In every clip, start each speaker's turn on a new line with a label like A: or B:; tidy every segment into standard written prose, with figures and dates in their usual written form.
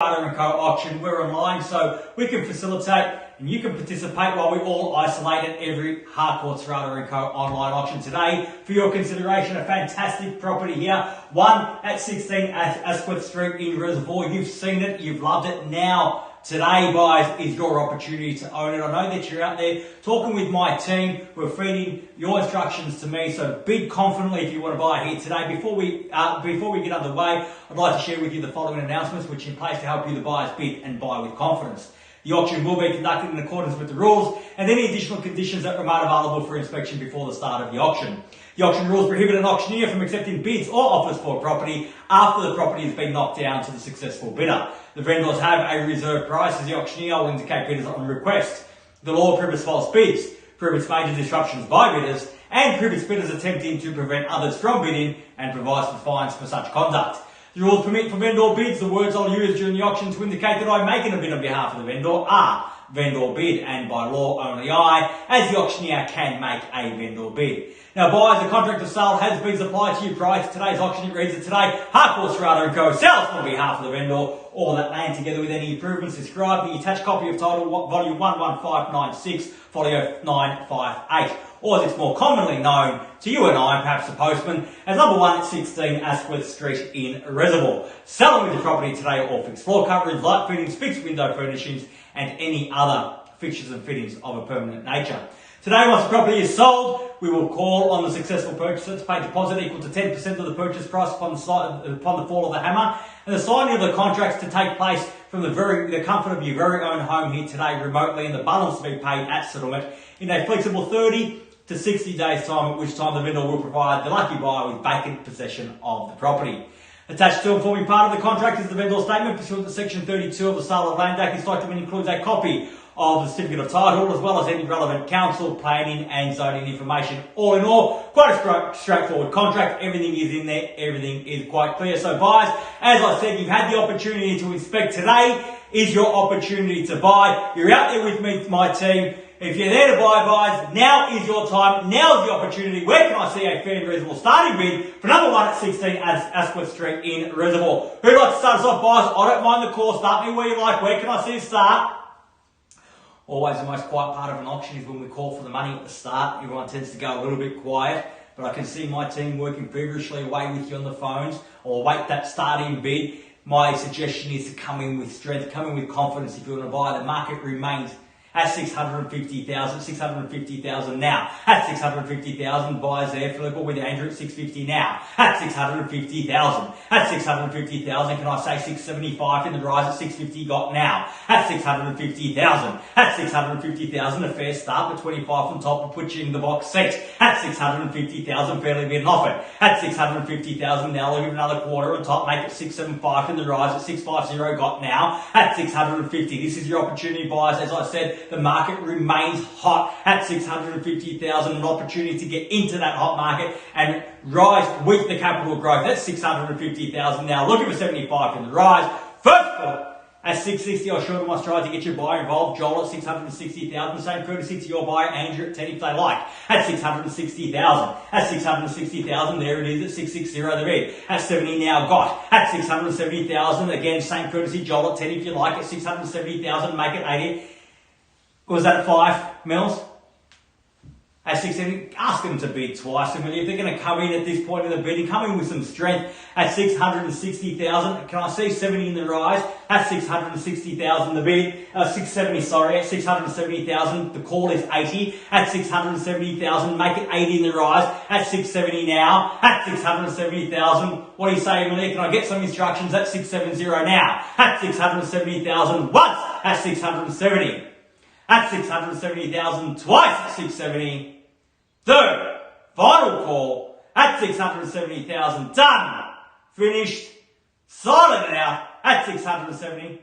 A: Rata & Co auction. We're online, so we can facilitate and you can participate while we all isolate at every Harcourts Rata & Co online auction. Today, for your consideration, a fantastic property here. One at 16 Asquith Street in Reservoir. You've seen it, you've loved it. Now, today, guys, is your opportunity to own it. I know that you're out there talking with my team. We're feeding your instructions to me, so bid confidently if you want to buy here today. Before we get underway, I'd like to share with you the following announcements, which are in place to help you, the buyers, bid and buy with confidence. The auction will be conducted in accordance with the rules and any additional conditions that remain available for inspection before the start of the auction. The auction rules prohibit an auctioneer from accepting bids or offers for a property after the property has been knocked down to the successful bidder. The vendors have a reserve price, as the auctioneer will indicate bidders on request. The law prohibits false bids, prohibits major disruptions by bidders, and prohibits bidders attempting to prevent others from bidding and provides for fines for such conduct. The rules permit for vendor bids. The words I'll use during the auction to indicate that I'm making a bid on behalf of the vendor are vendor bid, and by law only I, as the auctioneer, can make a vendor bid. Now, buyers, the contract of sale has been supplied to you prior to today's auction. It reads that today, Harcourts Rata & Co sells on behalf of the vendor all that land together with any improvements described. The attached copy of title, volume 11596, folio 958. Or as it's more commonly known to you and I, perhaps the postman, as number 1 at 16 Asquith Street in Reservoir. Selling with the property today all fixed floor coverings, light fittings, fixed window furnishings, and any other fixtures and fittings of a permanent nature. Today, once the property is sold, we will call on the successful purchaser to pay deposit equal to 10% of the purchase price upon the fall of the hammer, and the signing of the contracts to take place from the comfort of your very own home here today remotely, and the balance to be paid at settlement in a flexible 30 to 60 days time, at which time the vendor will provide the lucky buyer with vacant possession of the property. Attached to and forming part of the contract is the vendor statement pursuant to section 32 of the Sale of Land Act. This document includes a copy of the certificate of title, as well as any relevant council, planning and zoning information. All in all, quite a straightforward contract. Everything is in there. Everything is quite clear. So buyers, as I said, you've had the opportunity to inspect. Today is your opportunity to buy. You're out there with me, my team. If you're there to buy, buyers, now is your time. Now is the opportunity. Where can I see a fair and reasonable starting bid for number 1 at 16 Asquith Street in Reservoir? Who'd like to start us off, buyers? I don't mind the call. Start me where you like. Where can I see a start? Always the most quiet part of an auction is when we call for the money at the start. Everyone tends to go a little bit quiet, but I can see my team working feverishly away with you on the phones. I'll await that starting bid. My suggestion is to come in with strength, come in with confidence if you want to buy. The market remains at 650,000 now. At 650,000, buyers there, Philip, with Andrew at 650 now. At 650,000. At 650,000, can I say 675 in the rise at 650 got now. At 650,000. At 650,000, a fair start, but 25 from top will put you in the box seat. At 650,000, fairly been offered. At 650,000, now I'll give another quarter on top, make it 675 in the rise at 650 got now. At 650, this is your opportunity, buyers. As I said, the market remains hot at 650,000, an opportunity to get into that hot market and rise with the capital growth. That's 650,000 now. Looking for 75 in the rise. First of all, at 660, I sure must try to get your buyer involved. Joel at 660,000. Same courtesy to your buyer, Andrew at 10 if they like. At 660,000. At 660,000, there it is at 660 the bid. At 70 now got. At 670,000, again, same courtesy, Joel at 10 if you like. At 670,000, make it 80. Was that 5 mils? At 670, ask them to bid twice. And if they're going to come in at this point in the bidding, come in with some strength. At 660,000, can I see 70 in the rise? At 660,000, the bid. 670, sorry. At 670,000, the call is 80. At 670,000, make it 80 in the rise. At 670 now. At 670,000, what do you say, Emily? Can I get some instructions? At 670 now. At 670,000 once. At 670. At 670,000 twice at 670. Third, final call at 670,000. Done. Finished. Silent now at 670.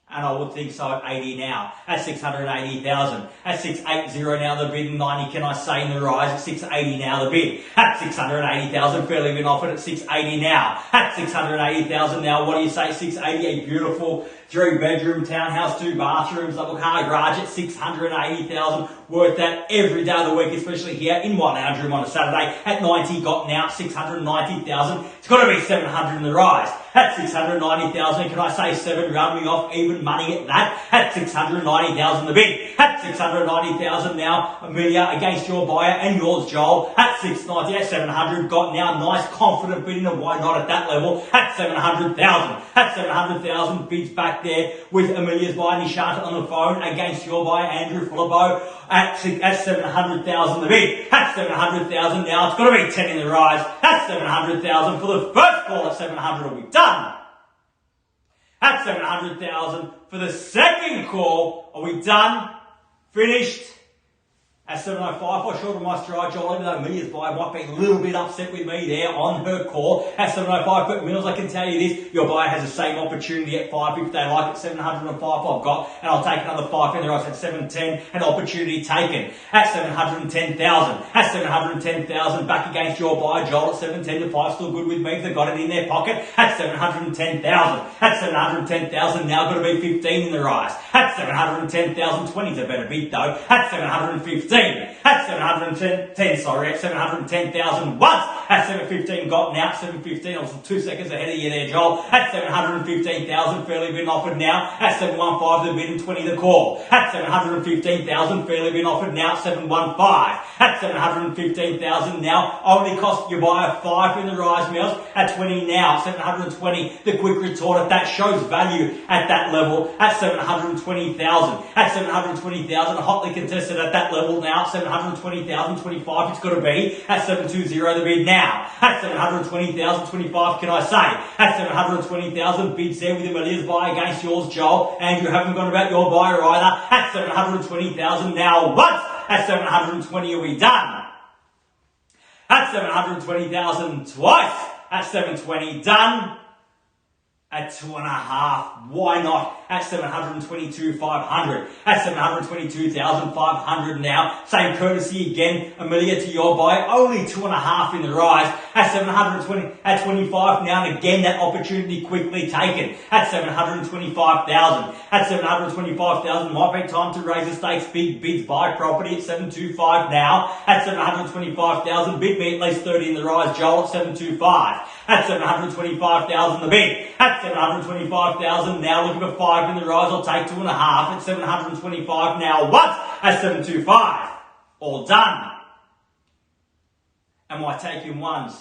A: And I would think so at 80 now. At 680,000. At 680 now the bid. 90 can I say in the rise. At 680 now the bid. At 680,000 fairly been offered at 680 now. At 680,000 now, what do you say? 680, a beautiful 3-bedroom townhouse, 2 bathrooms, double car garage at 680,000. Worth that every day of the week, especially here in my lounge room on a Saturday. At 90 got now 690,000. It's got to be 700 in the rise. at 690,000. Can I say 7? Round me off, even money at that, at 690,000 the bid. At 690,000 now, Amelia against your buyer and yours, Joel, at 690, at 700. Got now nice confident bidding, and why not at that level, at 700,000. At 700,000, bids back there with Amelia's buyer, Nishanta, on the phone against your buyer, Andrew Fullerbo, at 700,000 the bid. At 700,000 now, it's got to be 10 in the rise. At 700,000 for the first call. At 700, are we done? At 700,000 for the second call, are we done? Finished? At 705, I short of my stride, Joel, even though Amelia's buyer might be a little bit upset with me there on her call. At 705, but Mills, I can tell you this, your buyer has the same opportunity at 5 if they like it. 705 I've got, and I'll take another 5 in there. I said 710, an opportunity taken. At 710,000. At 710,000, back against your buyer, Joel, at 710 to 5, still good with me if they've got it in their pocket. At 710,000. At 710,000, now got to be 15 in the rise. At 710,000, 20's a better bid though. At 715. At 710, sorry, at 710,000 once. At 715 got now. 715, I was 2 seconds ahead of you there, Joel. At 715,000, fairly been offered now. At 715, the bid and 20 the call. At 715,000, fairly been offered now. 715. At 715,000 now, only cost your buyer 5 in the rise, Mills. At 20 now, 720, the quick retort. If that shows value at that level, at 720,000. At 720,000, hotly contested at that level now. 720,000, 25 it's got to be. At 720 the bid now. At 720,000, 25 can I say. At 720,000, bids there with Amelia's buyer against yours, Joel. And you haven't gone about your buyer either. At 720,000 now once. At 720 are we done? At 720,000 twice. At 720 done. At 2.5, why not? At 722,500. At 722,500 now. Same courtesy again, Amelia to your buyer. Only 2.5 in the rise. At 720, at 25 now, and again that opportunity quickly taken. At 725,000. At 725,000, might be time to raise the stakes. Big bids buy property at 725 now. At 725,000, bid me at least 30 in the rise, Joel, at 725. At 725,000 the bid. At 725,000 now, looking for 5 in the rise, I'll take 2.5. At 725 now once. At 725. All done. Am I taking ones?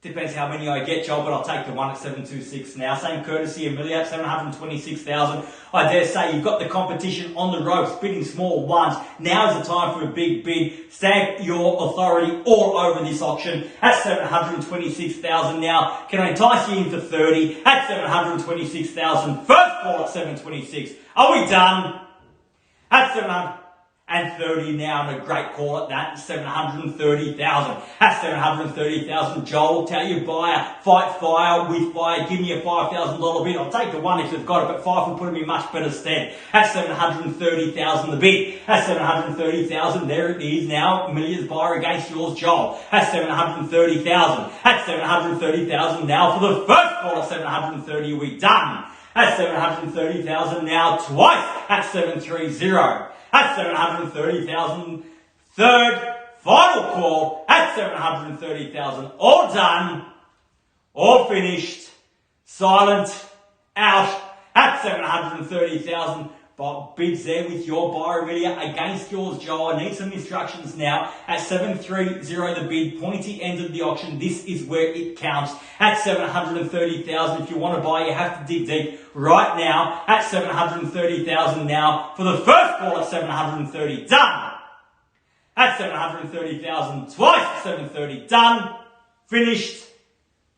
A: Depends how many I get, Joel, but I'll take the one at 726 now. Same courtesy, Amelia at 726,000. I dare say you've got the competition on the ropes, bidding small ones. Now is the time for a big bid. Stamp your authority all over this auction at 726,000 now. Can I entice you in for 30 at 726,000? First call at 726. Are we done? At 730 now, and a great call at that, 730,000. At 730,000, Joel, tell your buyer, fight fire with fire, give me a $5,000 bid. I'll take the one if they've got it, but 5 will put them in much better stead. At 730,000 the bid. At 730,000, there it is now, Amelia's buyer against yours, Joel. At 730,000. At 730,000 now for the first call at 730, are we done? At 730,000 now twice at 730. At 730,000, third, final call at 730,000. All done, all finished, silent, out at 730,000. But bids there with your buyer, Amelia, against yours, Joel. I need some instructions now. At 730 the bid, pointy end of the auction. This is where it counts. At 730,000, if you want to buy, you have to dig deep right now. At 730,000 now for the first call at 730. Done. At 730,000 twice at 730. Done. Finished.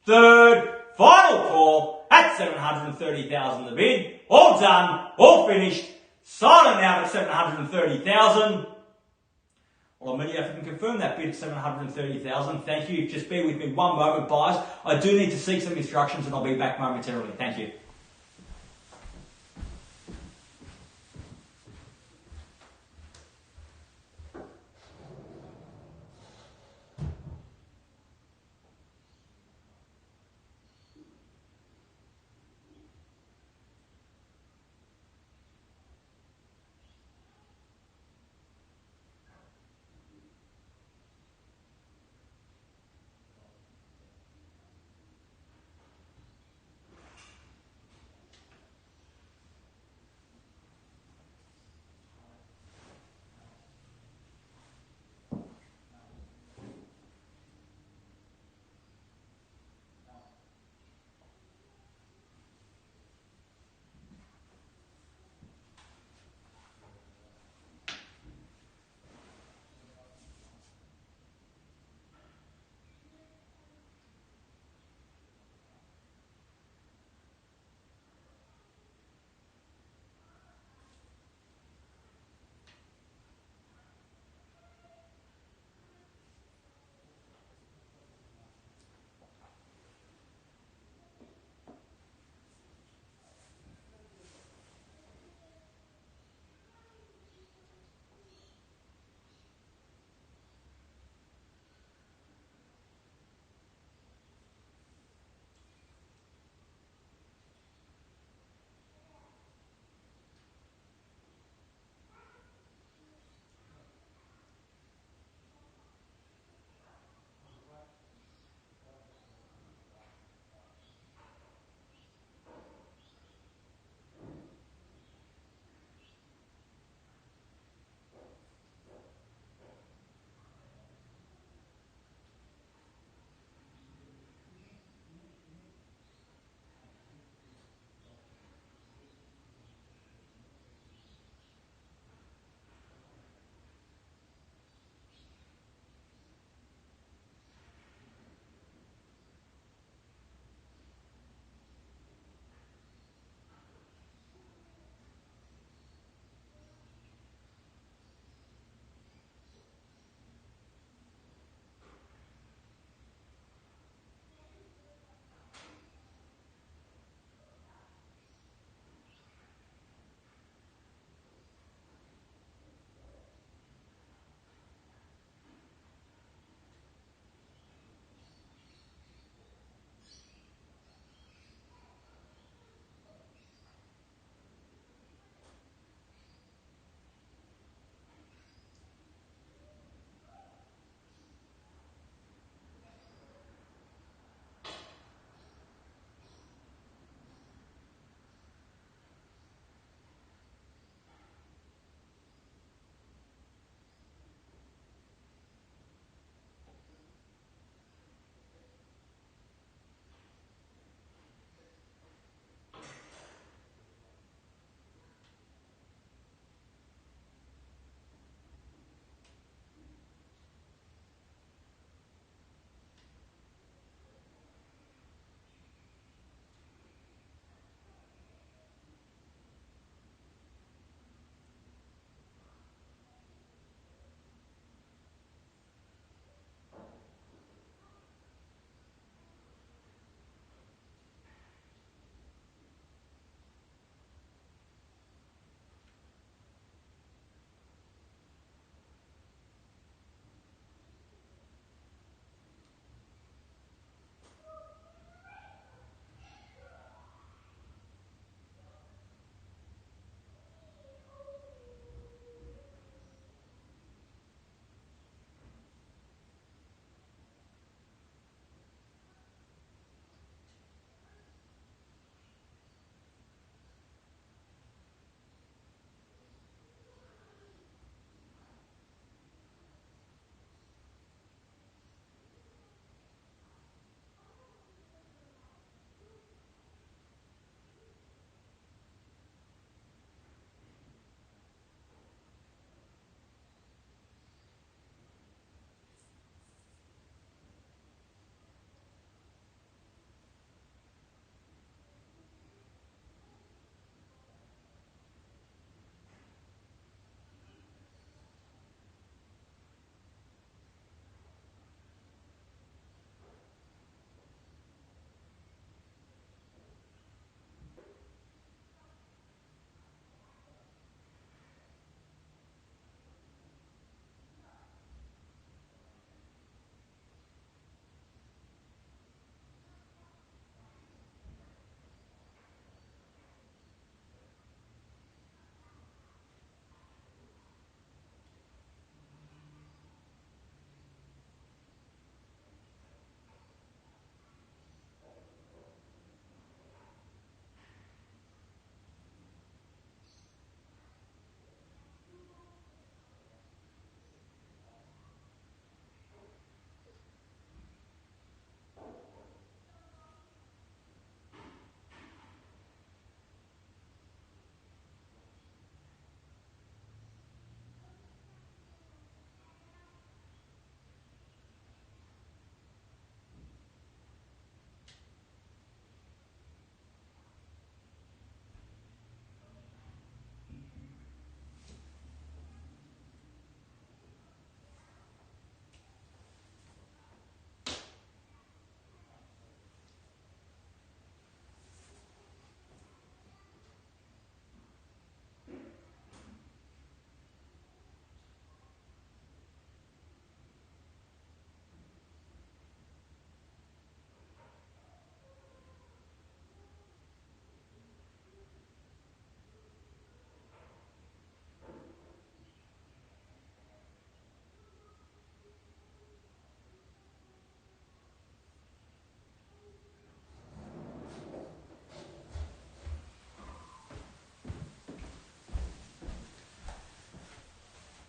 A: Third, final call at 730,000 the bid. All done, all finished, silent out at 730,000. Well, Amelia, if I can confirm that bid at 730,000, thank you. Just bear with me one moment, buyers. I do need to seek some instructions and I'll be back momentarily. Thank you.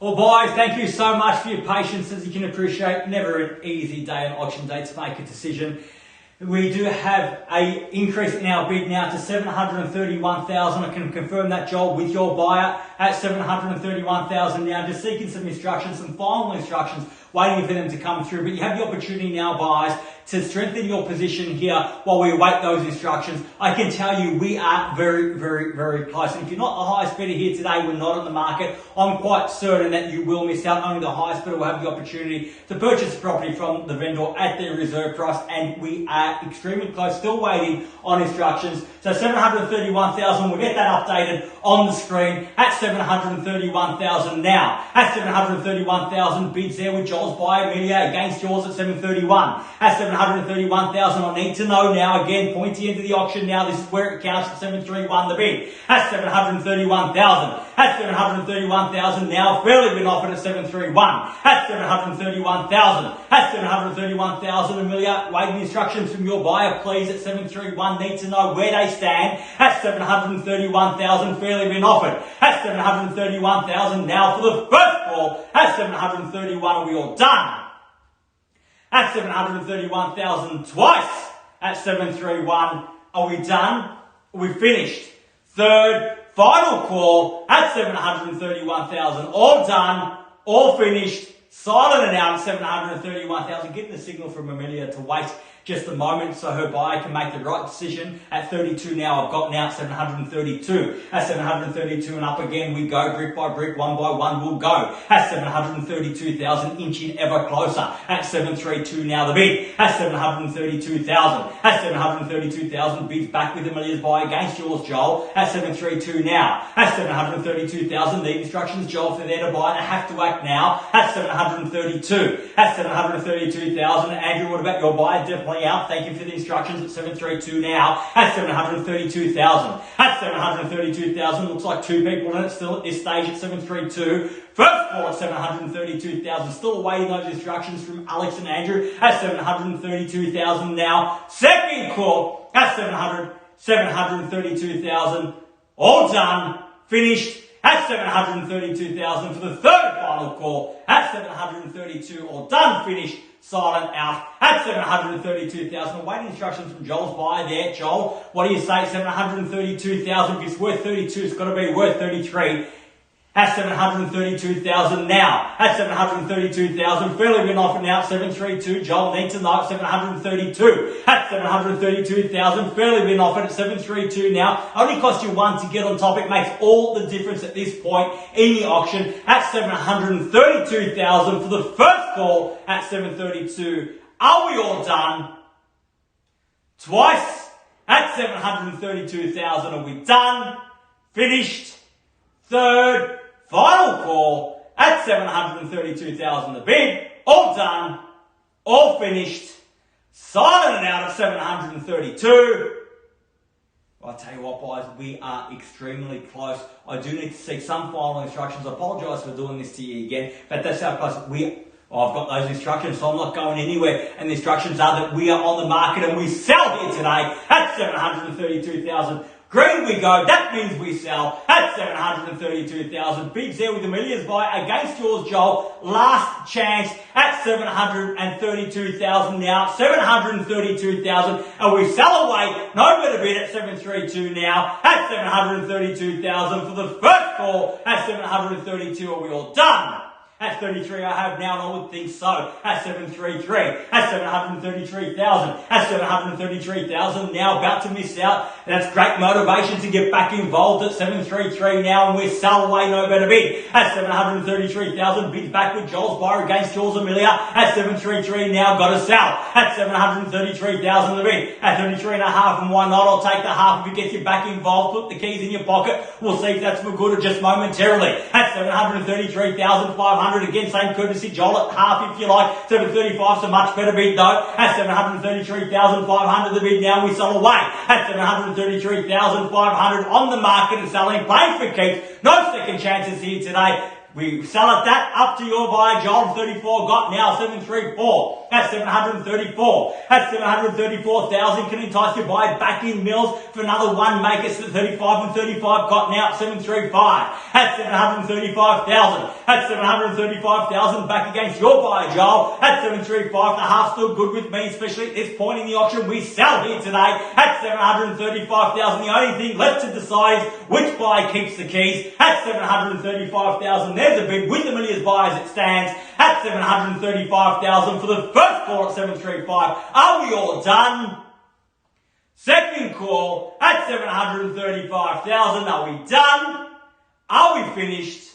A: Well, boys, thank you so much for your patience. As you can appreciate, never an easy day on auction day to make a decision. We do have an increase in our bid now to 731,000. I can confirm that, Joel, with your buyer at 731,000 now. Just seeking some instructions, some final instructions, waiting for them to come through. But you have the opportunity now, buyers, to strengthen your position here while we await those instructions. I can tell you we are very, very, very close. And if you're not the highest bidder here today, we're not on the market, I'm quite certain that you will miss out. Only the highest bidder will have the opportunity to purchase the property from the vendor at their reserve price, and we are extremely close, still waiting on instructions. So 731,000, we'll get that updated on the screen at 731,000 now. At 731,000, bids there with Joel's buyer media against yours at 731. At 731,000, I need to know now, again, pointy into the auction now, this is where it counts at 731 the bid. At 731,000. At 731,000 now, fairly been offered at 731. At 731,000. At 731,000, Amelia, waiting instructions from your buyer, please, at 731. Need to know where they stand. At 731,000, fairly been offered. At 731,000 now for the first call. At 731, are we all done? At 731,000 twice. At 731, are we done? Are we finished? Third, final call at 731,000. All done, all finished, silent and out at 731,000. Getting the signal from Amelia to wait just a moment so her buyer can make the right decision. At 32 now, I've got now at 732. At 732 and up again we go, brick by brick, one by one we'll go. At 732,000, inching ever closer. At 732 now the bid. At 732,000. At 732,000, bids back with Amelia's buy against yours, Joel. At 732 now. At 732,000, the instructions, Joel, for there to buy, they have to act now. At 732. At 732,000, Andrew, what about your buyer? Definitely out. Thank you for the instructions at 732 now. At 732,000. At 732,000, looks like two people in it still at this stage at 732. First call at 732,000. Still awaiting those instructions from Alex and Andrew at 732,000 now. Second call at 732,000. All done. Finished at 732,000 for the third final call at 732. All done. Finished. Silent out at 732,000. Waiting instructions from Joel's buyer there. Joel, what do you say? 732,000. If it's worth 32, it's got to be worth 33. At 732,000 now. At 732,000. Fairly been offered now at 732. Joel, need to know at 732. At 732,000. Fairly been offered at 732 now. Only cost you one to get on top. It makes all the difference at this point in the auction. At 732,000 for the first call at 732. Are we all done? Twice at 732,000. Are we done? Finished? Third, final call at 732,000 the bid. All done, all finished, silent and out at 732. I'll tell you what, boys, we are extremely close. I do need to seek some final instructions. I apologise for doing this to you again, but that's how close I've got those instructions, so I'm not going anywhere. And the instructions are that we are on the market and we sell here today at 732,000. Green we go, that means we sell at 732,000. Bids there with Amelia's buy against yours, Joel. Last chance at 732,000 now. 732,000. And we sell away. No better bid at 732 now. At 732,000 for the first call at 732. Are we all done? At 33 I have now, and I would think so. At 733, at 733,000, at 733,000, now about to miss out. That's great motivation to get back involved at 733 now, and we sell away, no better bid. At 733,000, bids back with Joel's buyer against yours, Amelia. At 733 now, got to sell. At 733,000 the bid. At 33 and a half, and why not? I'll take the half if it gets you back involved. Put the keys in your pocket. We'll see if that's for good or just momentarily. At 733,500. Again, same courtesy, Joel at half if you like. 735, so much better bid though. At 733,500 the bid now, we sell away. At 733,500 on the market and selling, playing for keeps. No second chances here today. We sell at that, up to your buyer, Joel, 34, got now 734. That's 734. That's 734,000. Can entice your buyer back in Mills for another one, make it 35 and 35, got now 735. That's 735,000. That's 735,000 back against your buyer, Joel. That's 735. The half still good with me, especially at this point in the auction. We sell here today at 735,000. The only thing left to decide is which buyer keeps the keys. At 735,000. There's a bid with the millions buy as it stands at 735,000 for the first call at 735. Are we all done? Second call at 735,000. Are we done? Are we finished?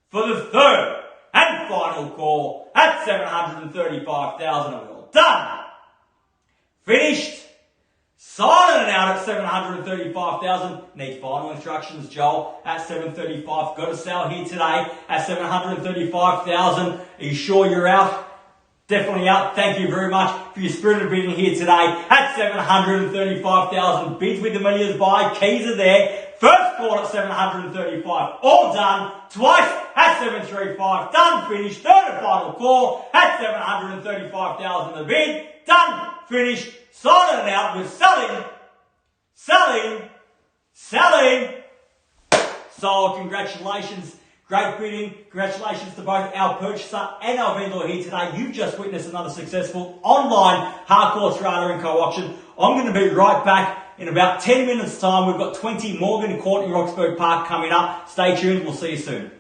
A: For the third and final call at 735,000. Are we all done? Finished? Signing it out at 735,000. Need final instructions, Joel, at 735. Got to sell here today at 735,000. Are you sure you're out? Definitely out. Thank you very much for your spirited bidding here today at 735,000. Bids with the millions buy. Keys are there. First call at 735. All done. Twice at 735. Done. Finished. Third and final call at 735,000. The bid. Done. Finished. Signing it out with selling. So congratulations. Great bidding. Congratulations to both our purchaser and our vendor here today. You've just witnessed another successful online Harcourts Rata & Co auction. I'm going to be right back in about 10 minutes time. We've got 20 Morgan Court in Roxburgh Park coming up. Stay tuned. We'll see you soon.